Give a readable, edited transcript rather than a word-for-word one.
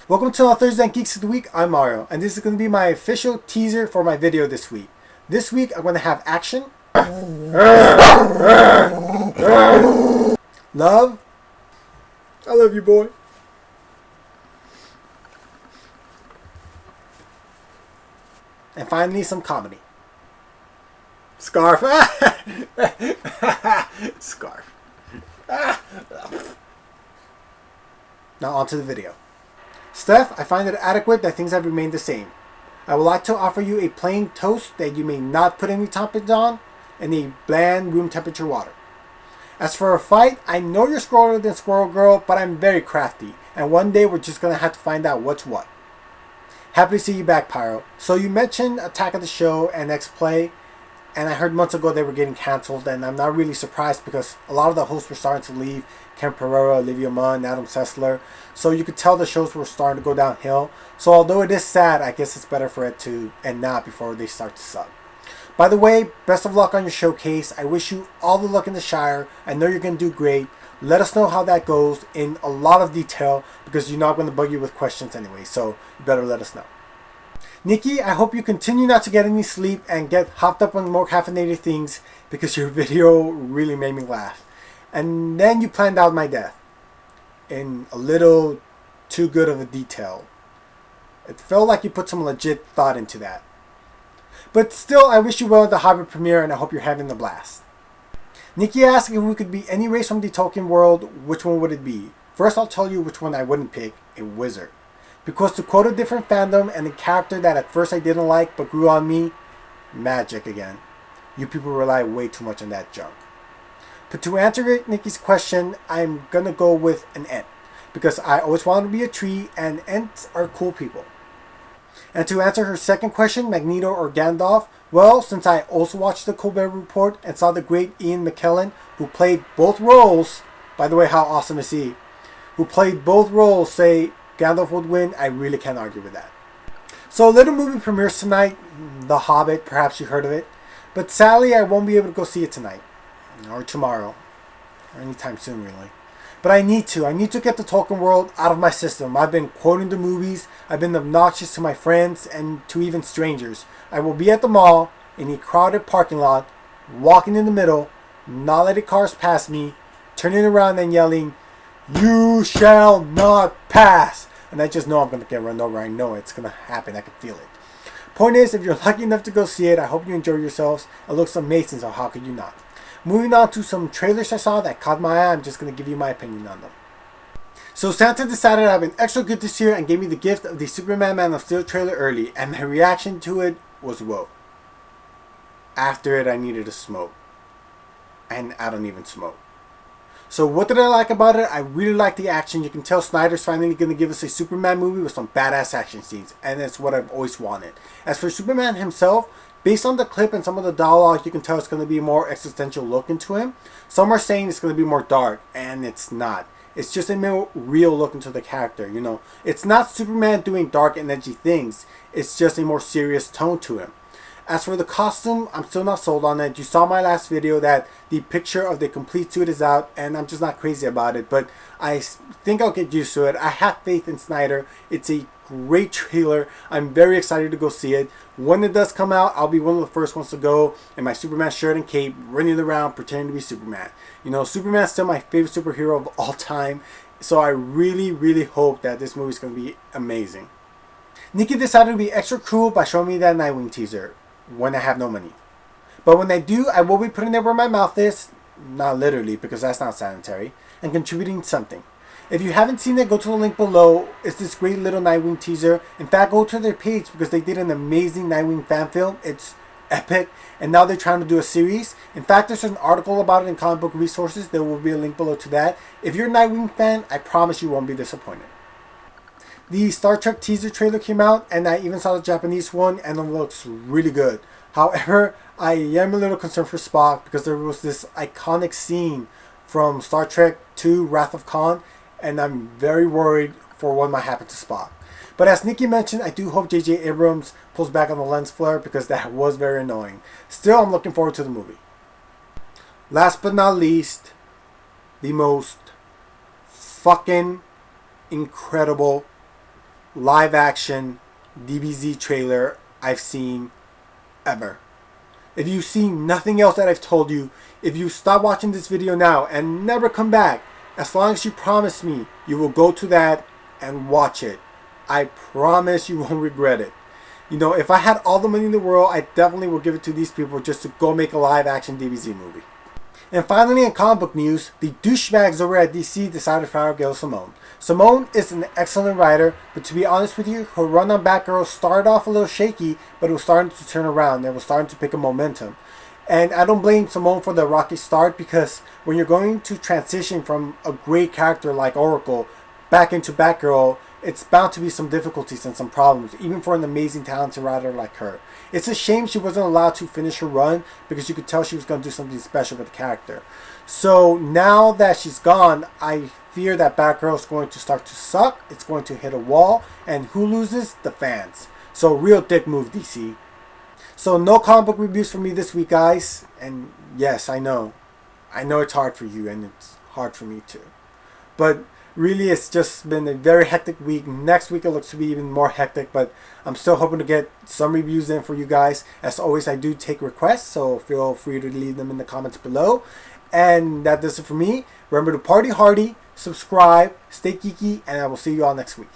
Welcome to our Thursday Night Geeks of the Week. I'm Mario, and this is going to be my official teaser for my video this week. This week, I'm going to have action, love, I love you, boy, and finally some comedy. Scarf. Scarf. Now on to the video. Steph, I find it adequate that things have remained the same. I would like to offer you a plain toast that you may not put any toppings on and a bland room temperature water. As for a fight, I know you're squirrelier than Squirrel Girl, but I'm very crafty, and one day we're just going to have to find out what's what. Happy to see you back, Pyro. So you mentioned Attack of the Show and X-Play, and I heard months ago they were getting cancelled, and I'm not really surprised because a lot of the hosts were starting to leave. Ken Pereira, Olivia Munn, Adam Sessler. So you could tell the shows were starting to go downhill. So although it is sad, I guess it's better for it to end now before they start to suck. By the way, best of luck on your showcase. I wish you all the luck in the Shire. I know you're going to do great. Let us know how that goes in a lot of detail because you're not going to bug you with questions anyway. So you better let us know. Nikki, I hope you continue not to get any sleep and get hopped up on more caffeinated things because your video really made me laugh. And then you planned out my death in a little too good of a detail. It felt like you put some legit thought into that. But still, I wish you well at the Hobbit premiere and I hope you're having a blast. Nikki asked if we could be any race from the Tolkien world, which one would it be? First, I'll tell you which one I wouldn't pick, a wizard. Because to quote a different fandom and a character that at first I didn't like but grew on me, magic again. You people rely way too much on that junk. But to answer Nikki's question, I'm gonna go with an Ent. Because I always wanted to be a tree and Ents are cool people. And to answer her second question, Magneto or Gandalf, well, since I also watched the Colbert Report and saw the great Ian McKellen, who played both roles, by the way, how awesome is he, who played both roles, say Gandalf would win, I really can't argue with that. So a little movie premieres tonight, The Hobbit, perhaps you heard of it, but sadly I won't be able to go see it tonight, or tomorrow, or anytime soon really. But I need to get the Tolkien world out of my system. I've been quoting the movies, I've been obnoxious to my friends and to even strangers. I will be at the mall, in a crowded parking lot, walking in the middle, not letting cars pass me, turning around and yelling, "You shall not pass!" And I just know I'm going to get run over. I know it's going to happen. I can feel it. Point is, if you're lucky enough to go see it, I hope you enjoy yourselves. It looks amazing, so how could you not? Moving on to some trailers I saw that caught my eye. I'm just going to give you my opinion on them. So Santa decided I've been extra good this year and gave me the gift of the Superman Man of Steel trailer early. And my reaction to it was whoa. After it, I needed to smoke. And I don't even smoke. So what did I like about it? I really like the action. You can tell Snyder's finally going to give us a Superman movie with some badass action scenes. And that's what I've always wanted. As for Superman himself, based on the clip and some of the dialogue, you can tell it's going to be a more existential look into him. Some are saying it's going to be more dark, and it's not. It's just a more real look into the character, you know. It's not Superman doing dark and edgy things. It's just a more serious tone to him. As for the costume, I'm still not sold on it. You saw my last video that the picture of the complete suit is out, and I'm just not crazy about it. But I think I'll get used to it. I have faith in Snyder. It's a great trailer. I'm very excited to go see it. When it does come out, I'll be one of the first ones to go in my Superman shirt and cape, running around pretending to be Superman. You know, Superman's still my favorite superhero of all time. So I really, really hope that this movie's going to be amazing. Nikki decided to be extra cruel by showing me that Nightwing teaser when I have no money. But when I do, I will be putting it where my mouth is, not literally because that's not sanitary, and contributing something. If you haven't seen it, go to the link below. It's this great little Nightwing teaser. In fact, go to their page because they did an amazing Nightwing fan film. It's epic, and now they're trying to do a series. In fact, there's an article about it in Comicbook Resources. There will be a link below to that. If you're a Nightwing fan, I promise you won't be disappointed. The Star Trek teaser trailer came out, and I even saw the Japanese one, and it looks really good. However, I am a little concerned for Spock because there was this iconic scene from Star Trek II Wrath of Khan, and I'm very worried for what might happen to Spock. But as Nikki mentioned, I do hope J.J. Abrams pulls back on the lens flare because that was very annoying. Still, I'm looking forward to the movie. Last but not least, the most fucking incredible live action DBZ trailer I've seen ever. If you've seen nothing else that I've told you, if you stop watching this video now and never come back, as long as you promise me you will go to that and watch it, I promise you won't regret it. You know, if I had all the money in the world, I definitely would give it to these people just to go make a live action DBZ movie. And finally, in comic book news, the douchebags over at DC decided to fire Gail Simone. Simone is an excellent writer, but to be honest with you, her run on Batgirl started off a little shaky, but it was starting to turn around. It was starting to pick up momentum. And I don't blame Simone for the rocky start, because when you're going to transition from a great character like Oracle back into Batgirl, it's bound to be some difficulties and some problems, even for an amazing talented writer like her. It's a shame she wasn't allowed to finish her run, because you could tell she was going to do something special with the character. So now that she's gone, I fear that Batgirl is going to start to suck. It's going to hit a wall, and who loses? The fans. So real dick move, DC. So no comic book reviews for me this week, guys. And yes, I know it's hard for you, and it's hard for me too. But really, it's just been a very hectic week. Next week it looks to be even more hectic, but I'm still hoping to get some reviews in for you guys. As always, I do take requests, so feel free to leave them in the comments below. And that does it for me. Remember to party hardy, subscribe, stay geeky, and I will see you all next week.